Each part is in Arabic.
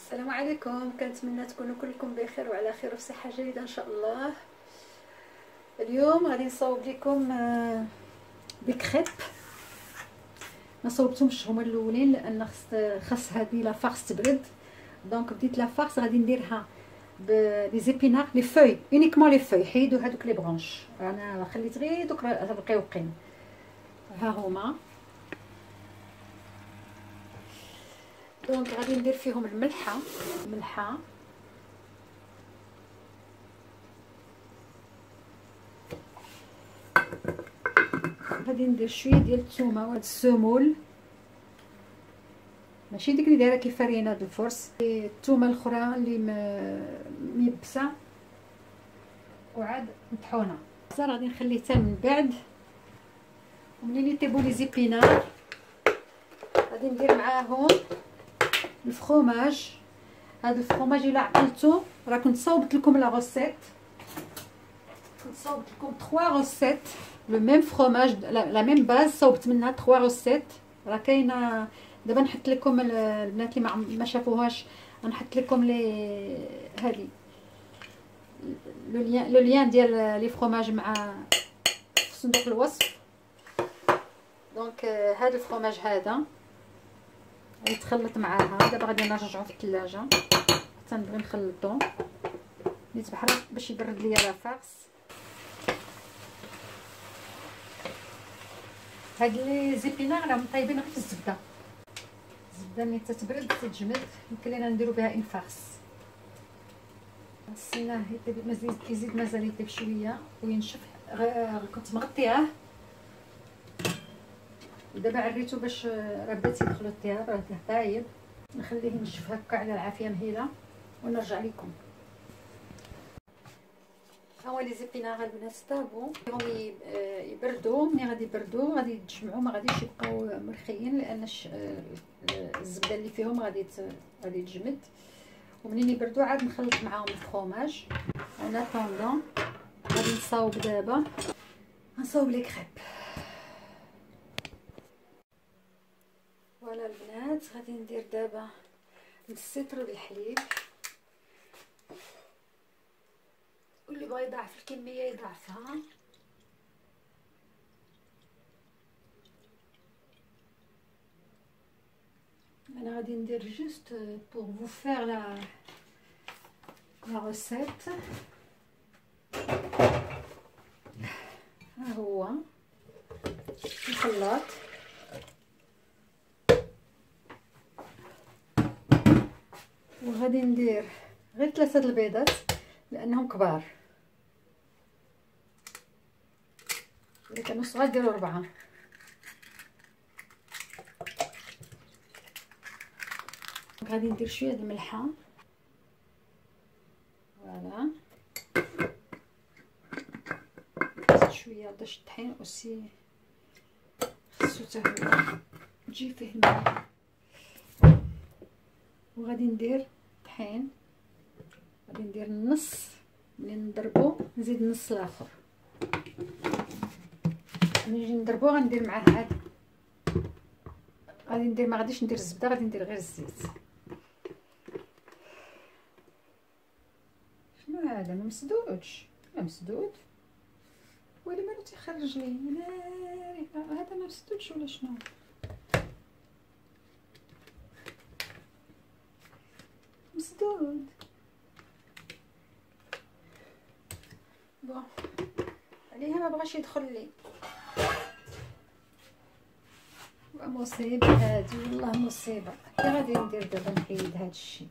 السلام عليكم، كنتمنى تكونوا كلكم بخير وعلى خير وفي صحه جيده ان شاء الله. اليوم غادي نصاوب لكم دي كريب. ما صوبتهمش هما الاولين لان خاص هذه لا فارس تبرد. دونك بديت لا فارس غادي نديرها بلي زيبينار لي فوي اونيكمون لي فوي. حيدوا هذوك لي برونش، انا خليت غير دوك الرقيقين ها هما. دونك غادي ندير فيهم الملحه غادي ندير شويه ديال الثومه وهاد السمول، ماشي ديك اللي دايره كيف فرينه د الفرس، الثومه الاخرى اللي ميبسه وعاد مطحونه. صار غادي نخليه حتى من بعد، ومنين يطيبوا لي زيبينار غادي ندير معاهم الفخوماج. هذا الفخوماج الا عقلتو راه كنت صاوبت لكم لا غوسيت، كنت صاوبت لكم 3 غوسيت لو ميم فخوماج لا ميم باز، صاوبت منها 3 غوسيت. راه كاينه دابا نحط لكم البنات اللي ما شافوهاش، نحط لكم لي هذه لو ليان ديال لي فخوماج مع في صندوق الوصف. دونك هذا الفخوماج هذا يتخلط معاها. دابا غادي نرجعو في الثلاجه حتى نبغي نخلطو نيت بحال باش يبرد ليا لا فارس. هاد لي زيبينار راهم طايبين غير في الزبده. الزبده ملي تتبرد تتجمد يمكن لينا نديرو بها ان فارس. نستناه يطيب، مازال يزيد، مازال يطيب شويه وينشف. كنت مغطياه ودابا عريتو باش راه بدات يدخلو الطياب، راه طايب. نخليه ينشف هكا على العافيه مهيله ونرجع لكم. ها هو لي زيبينار البنات طابو، هم يبردوا. ملي غادي يبردوا غادي يتجمعوا، ما غاديش يبقاو مرخيين لان الزبده اللي فيهم غادي تجمد. ومنين يبردوا عاد نخلط معاهم الفرomage. انا طوندون غادي نصاوب دابا، نصاوب لي كريب. فوالا البنات غادي ندير دابا السيترو بالحليب، واللي بغى يضاعف الكميه يضاعفها. انا غادي ندير جوست بور فو فير لا recette. ها هو الخلاط، وغادي ندير غير 3 البيضات لانهم كبار، اللي كانوا صغار ديروا 4. غادي ندير شويه د الملحه. فوالا شويه باش الطحين اوسي خصو حتى هو تجي فيه الماء. وغادي ندير طحين، غادي ندير النص، ملي نضربو نزيد النص الاخر. ملي نجي نضربو غندير معاه عاد غادي ندير، ما غاديش ندير الزبده، غادي ندير غير الزيت. شنو هذا؟ ما مسدودش؟ لا مسدود، ولا مالو تيخرج لي ناري. هذا ما مسدودش ولا شنو؟ مسدود. بون عليها ما بغاش يدخل لي. مصيبه هادي والله مصيبه. كي غادي ندير دابا نحيد هاد الشيء؟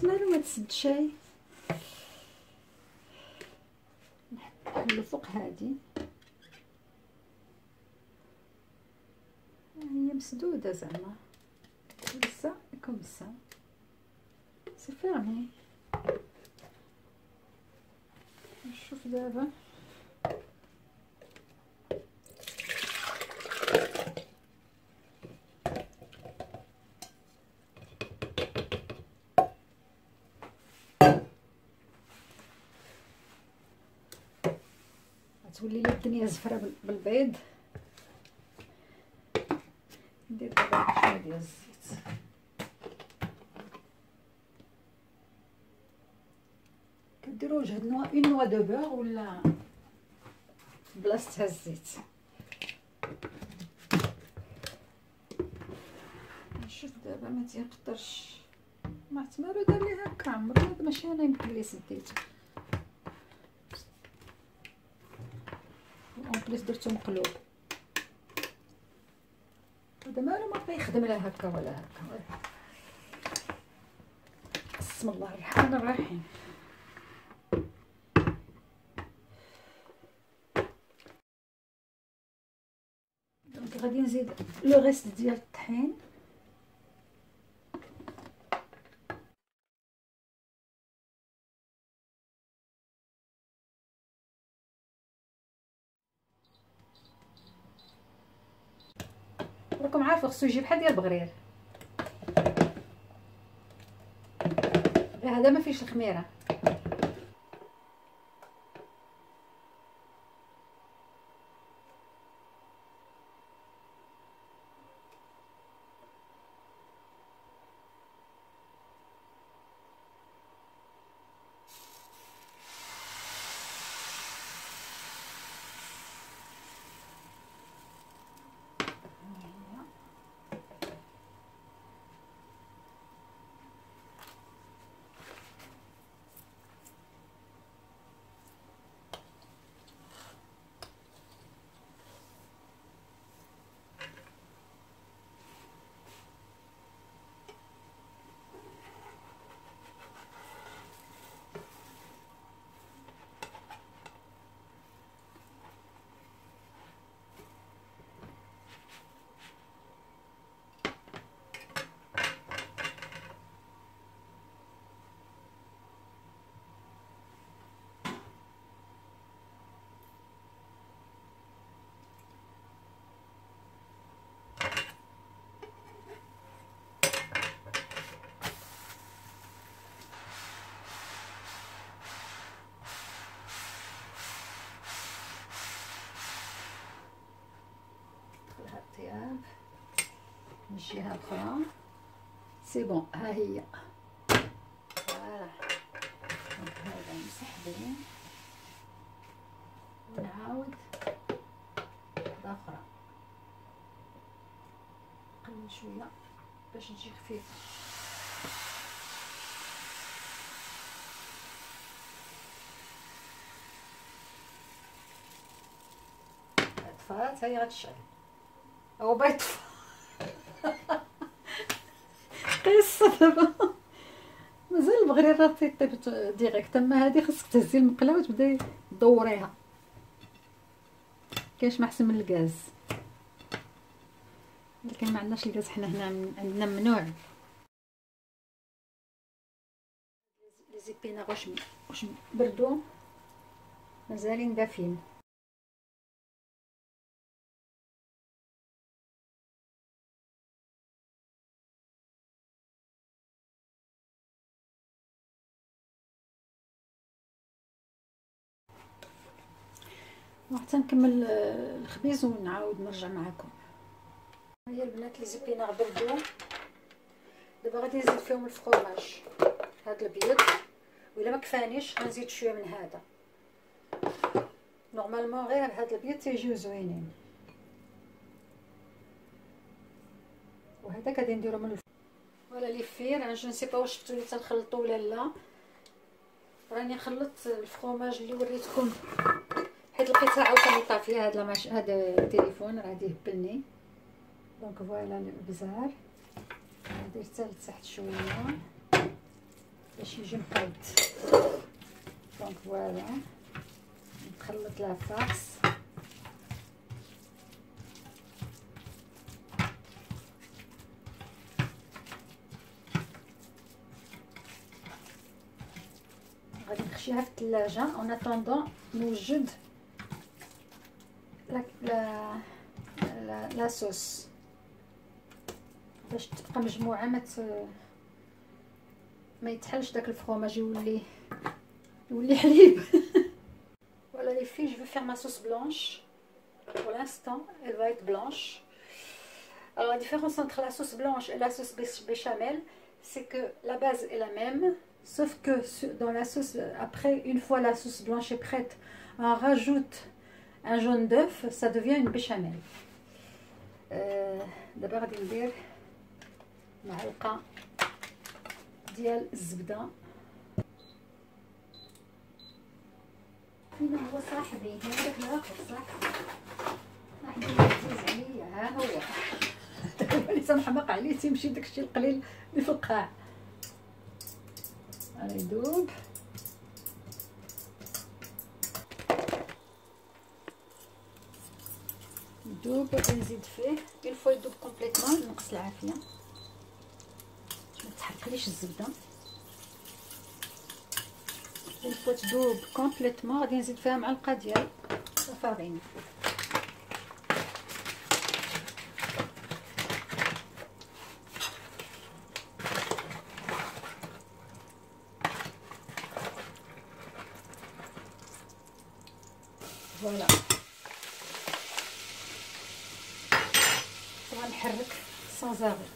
مالو ما تسد شاي. نحط الفوق هادي، هي مسدوده زعما لسه كوم سا سي فيرمي. شوف دابا غتولي لي الدنيا زفره بالبيض. ندير دابا شويه ديال الزيت. كديروا جهد اون نوا دو بور ولا بلاصتها الزيت. نشوف دابا ما تيقدرش ما عتمرو دار لي هكا عمرو ماشي انا يمكن لي سديته اون بليس درتو مقلوب. هذا مالو ما بقى يخدم لا هكا ولا هكا. بسم الله الرحمن الرحيم. دونك غادي نزيد لو ريست ديال الطحين. راكم عارفين خصو يجي بحال ديال البغرير، هذا ما فيش الخميره. الطياب من الجهه الاخرى. سي بون ها هي. فوالا هذا مسحبين ونعاود واحده اخرى. نقلل شويه باش تجي خفيفه. طفات هي غتشعل او بيطفى. قصه دابا مازال البغرير راه تيطيب ديريكت، اما هادي خاصك تهزي المقله وتبداي تدوريها. كاينش ما احسن من الغاز، لكن ما عندناش الغاز حنا هنا، عندنا ممنوع. لي زيبينا واش بردو مازالين دافين. وحتى نكمل الخبيز ونعاود نرجع معكم. هيا البنات لي زيبينا بردو. دابا غادي نزيد فيهم الفرomاج هاد البيض، وإلا ما كفانيش غنزيد شويه من هذا. نورمالمون غير هاد البيض تيجيو زوينين. وهذا غادي نديرو من ولا لي فير. جو نسي با واش شفتوا لي تنخلطو ولا لا. راني خلطت الفرomاج اللي وريتكم حيت لقيتها عاوتاني طافيه. هذا التليفون راه يهبلني. دونك فوالا الابزار ندير حتى لتحت شويه باش يجي مقاد. دونك فوالا نخلط لا فارس. غادي نخشيها في الثلاجه اون اتوندون نوجد لا صوص باش تبقى مجموعه ما يتحلش داك الفرomage يولي حليب. Voilà les filles, je vais faire ma sauce blanche. Pour l'instant, elle va être blanche. Alors la différence entre la sauce blanche et la sauce béchamel, c'est que la base est la même, sauf que dans la sauce, après, une fois la sauce blanche est prête, on rajoute un jaune d'œuf, ça devient une béchamel. D'abord, غادي ندير معلقة ديال الزبدة. فين هو صاحبي؟ هذاك الاخر صاحبي عزيز عليا. ها هو اللي تنحماق عليه تيمشي داكشي القليل اللي في القاع. راه يذوب. يذوب غادي نزيد فيه اون فوا يذوب كومبليتمون نقص العافيه باش ما تحرقليش الزبده. اون فوا تذوب كومبليتمون غادي نزيد فيها معلقه ديال الفارين. فوالا غنحرك سون زاري.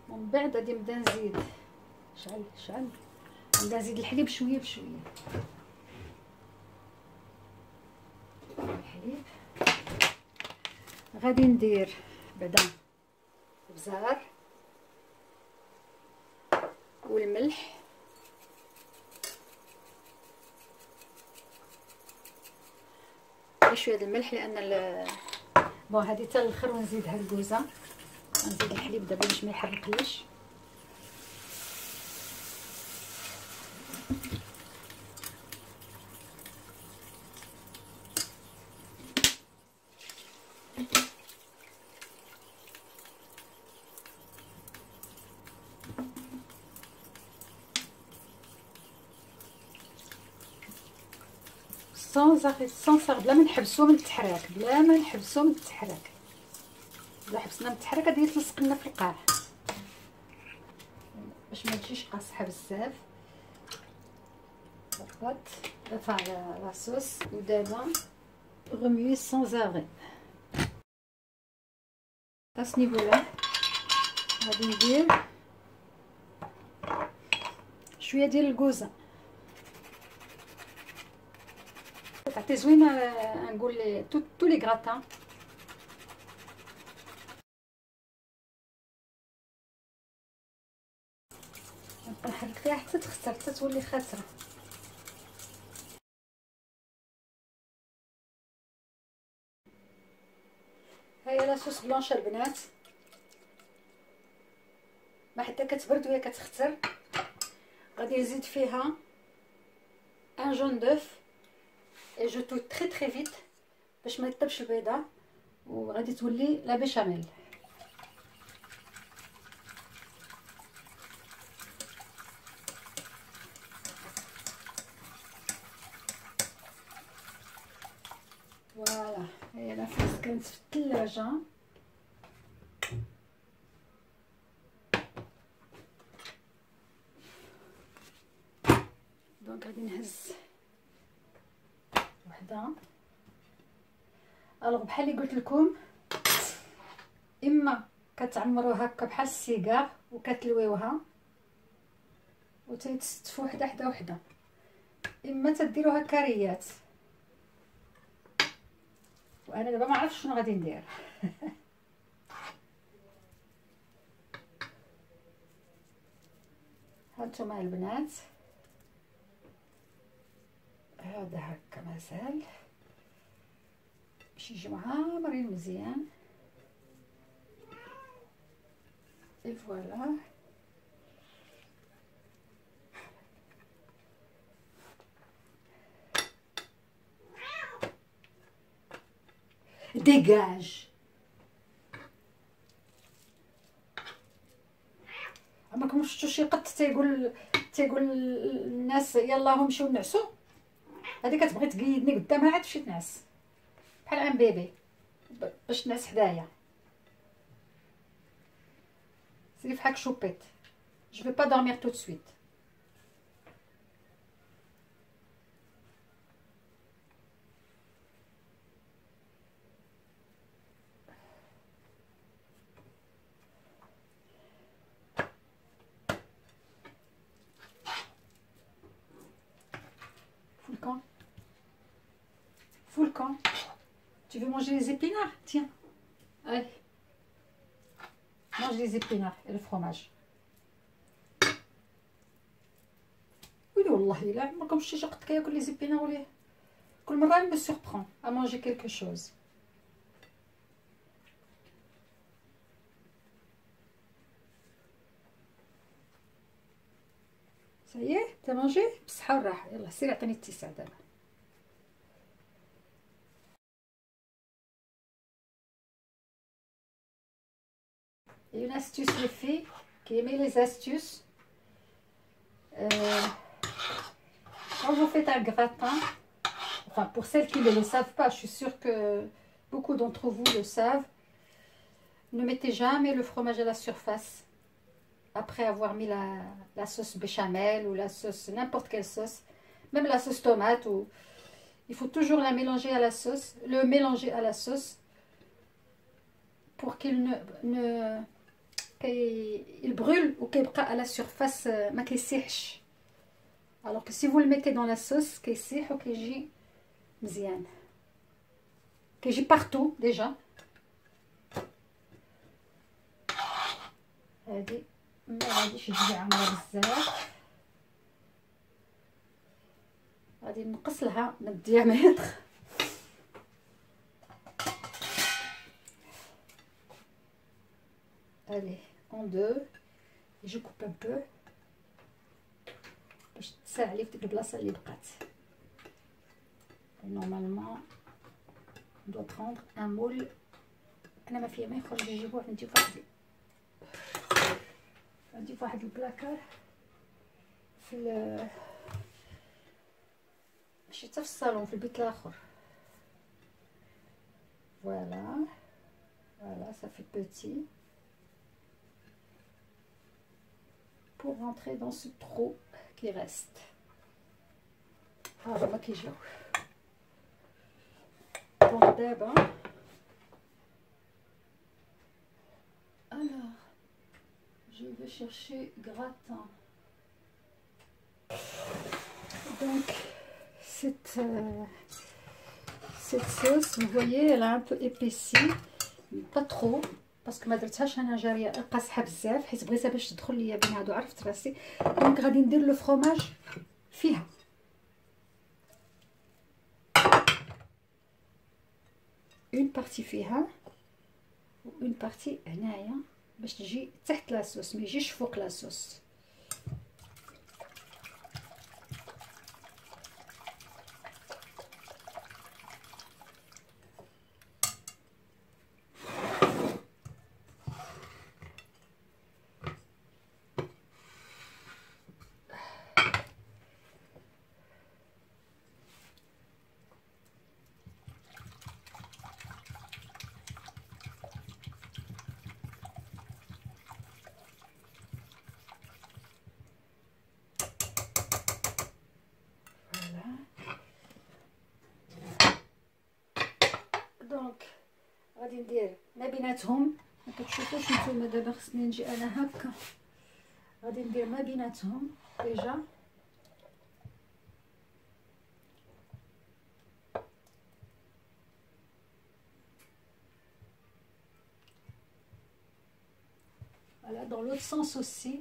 ومن بعد غادي نبدا نزيد شعل نبدا نزيد الحليب شويه بشويه. الحليب غادي ندير بعدا البزار والملح شويه د الملح لان بون هذه حتى الاخر ونزيدها الكوزه. نزيد الحليب دابا باش ما يحرقليش. سون بلا ما نحبسو من التحراك، بلا ما نحبسو من التحراك. الا حبسنا من التحراك غادي يتلصق لنا في القاع باش ما تجيش قاصحه بزاف. ضغط دفع لا صوص ودابا غميي سون زاري. هاس نيفولا غادي ندير شويه ديال الكوزه تعطي زوينه. نقول لي تو لي غراتان نحرك فيها حتى تخسر حتى تولي خاسره. هاهي لاصوص بلونش البنات، ما حتى كتبرد وهي كتختر. غادي نزيد فيها ان جون دوف اي جو تو تري تري فيت باش ما يطيبش البيضه، وغادي تولي لا بيشاميل. فوالا هي لاصوص كانت في الثلاجه. دونك غادي نهز وحده. الوغ بحال اللي قلت لكم، اما كتعمروها هكا بحال السيجار وكتلويوها وتستفوا حدا وحده، اما تديروها كاريات. وانا دابا ما عرفتش شنو غادي ندير. هانتوما البنات، هذا هكا مازال باش يجيو عامرين مزيان. اي فوالا ديجاج. عمركم شفتوا شي قط تيقول الناس يلاه نمشيو نعسو؟ هادي كتبغي تقيدني قدامها عاد مشيت نعس بحال ان بيبي باش تنعس حدايا. سيري فحال شوبيت. Je vais pas dormir tout de suite. Fous le camp. Fous le camp. Tu veux manger les épinards? Tiens. Allez. Mange les épinards et le fromage. Oui, والله إلا عمركم شفتي شي قط كياكل لي زيبينار ولا كل مرة me surprend à manger quelque chose. Ça y est, t'as mangé بالصحة والراحة. يلا سيري عطيني التيسع دابا. Et une astuce les filles qui aiment les astuces. Quand vous faites un gratin, enfin pour celles qui ne le savent pas, je suis sûre que beaucoup d'entre vous le savent, ne mettez jamais le fromage à la surface après avoir mis la sauce béchamel ou la sauce, n'importe quelle sauce, même la sauce tomate. Il faut toujours la mélanger à la sauce, le mélanger à la sauce pour qu'il il brûle ou qu'il يبقى à la surface ما كيسيحش. Alors que si vous le mettez dans la sauce كيسيح وكيجي مزيان كيجي partout déjà. هادي ما غاديش تجي عامره بزاف، غادي نقص لها من الديامتر. Allez, en deux, et je coupe un peu باش تساعلي في ديك البلاصه اللي بقات. Normalement on doit prendre un moule. انا ما فيا ما يخرج يجيبوه عندي واحد البلاكار في ماشي حتى في الصالون في البيت الاخر. Voilà, ça fait petit pour rentrer dans ce trou qui reste. هذا ما كيجيو. Donc d'abord, alors je vais chercher gratin. Donc cette sauce, vous voyez, elle a un peu épaissi, mais pas trop, parce que ما درتهاش انا جاريه قاصحه بزاف حيت بغيتها باش تدخل ليا بين هادو، عرفت راسي. دونك غادي ندير لو فروماج فيها. اون بارتي فيها و اون بارتي هنايا باش تجي تحت لاصوص، ما يجيش فوق لاصوص. دونك غادي ندير ما بيناتهم، ما كتشوفوش نتوما دابا خصني نجي انا هكا، غادي ندير ما بيناتهم ديجا voilà, dans l'autre sens aussi.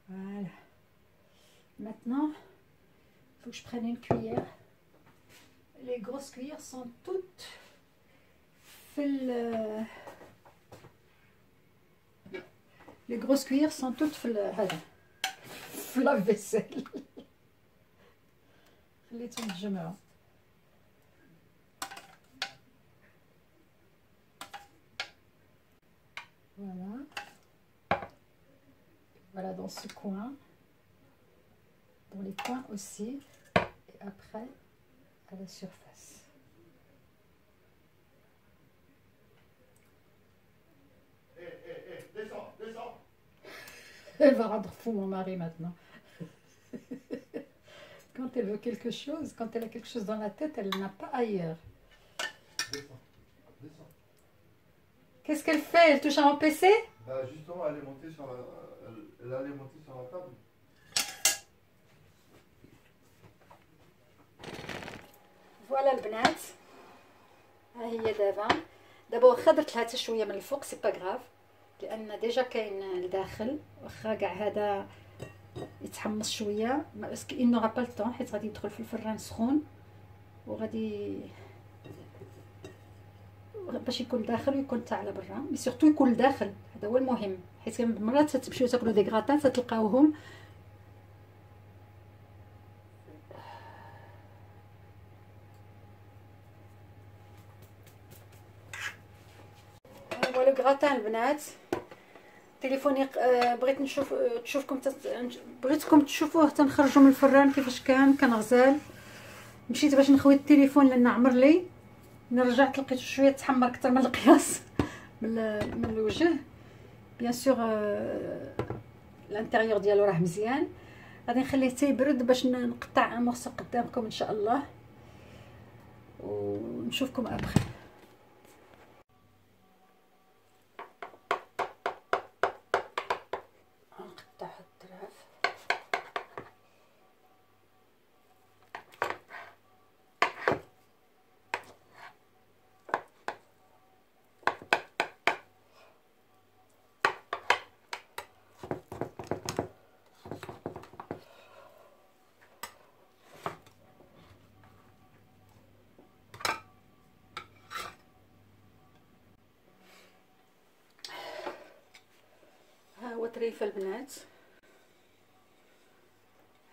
Voilà. Maintenant, il faut que je prenne une cuillère. Les grosses cuillères sont toutes les grosses cuillères sont toutes في la vaisselle. خليتهم تجمعوا. Voilà, dans ce coin, dans les coins aussi, et après à la surface. Descends. Elle va rendre fou mon mari maintenant. Quand elle veut quelque chose, quand elle a quelque chose dans la tête, elle n'a pas ailleurs. Descends. Qu'est-ce qu'elle fait? Elle touche à mon PC? Bah justement, elle allait monter sur la table. فوالا البنات، ها هي دابا واخا درت لها حتى شويه من الفوق سي با غراف، لان ديجا كاين لداخل، واخا كاع هذا يتحمص شويه باسكو il n'aura pas le temps حيت غادي يدخل في الفران سخون، وغادي باش يكون داخل ويكون تاع على برا، مي سورتو يكون داخل، هذا هو المهم، حيت مرات تمشيو تاكلوا دي غراتان تلقاوهم هو لو غراتان البنات. تليفوني بغيت بغيتكم تشوفوه تنخرجوا من الفران كيفاش كان غزال. مشيت باش نخوي التليفون لان عمر لي، رجعت لقيته شويه تحمر اكثر من القياس من الوجه. بيان سور الانتيريور ديالو راه مزيان، غادي نخليه حتى يبرد باش نقطع مورسو قدامكم ان شاء الله، ونشوفكم ابخي. نقطع الطراف. ها هو طريف البنات.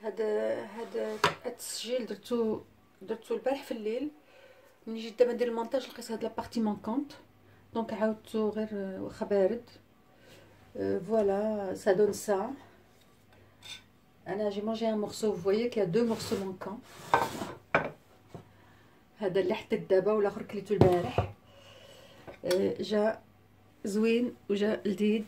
هذا التسجيل درتو البارح في الليل، ملي جيت دابا ندير المونتاج لقيت هاد لابارتي مونكونط، دونك عاودتو غير واخا بارد. فوالا سا دون سا. انا جي مونجي ان مورسو، فويي كي دو مورسو مونكون، هذا اللي حطيت دابا والاخر كليتو البارح. جا زوين وجا لذيذ،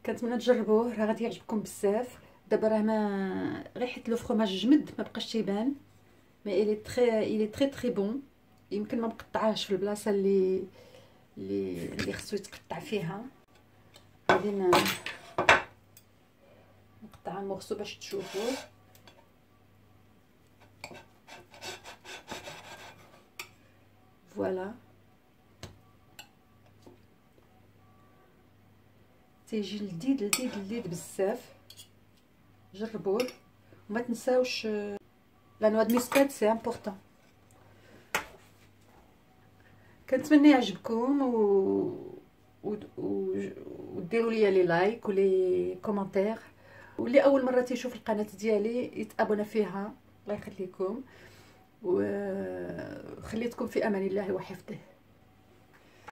كنتمنى تجربوه، راه غادي يعجبكم بزاف. دابا راه ما غير حيت لو فروماج جمد ما بقاش تيبان، مي الي تري بون. يمكن ما مقطعاهش في البلاصه اللي خصو يتقطع فيها. غادي نقطع مورسو باش تشوفوه. فوالا تيجي لذيذ بزاف، جربوه وما تنساوش لا نوا دو مسكات سي امبورطون. كنتمنى يعجبكم وديروا لي لايك ولي كومونتير، واللي اول مره تيشوف القناه ديالي يتابونا فيها، الله يخليكم وخليتكم في امان الله وحفظه.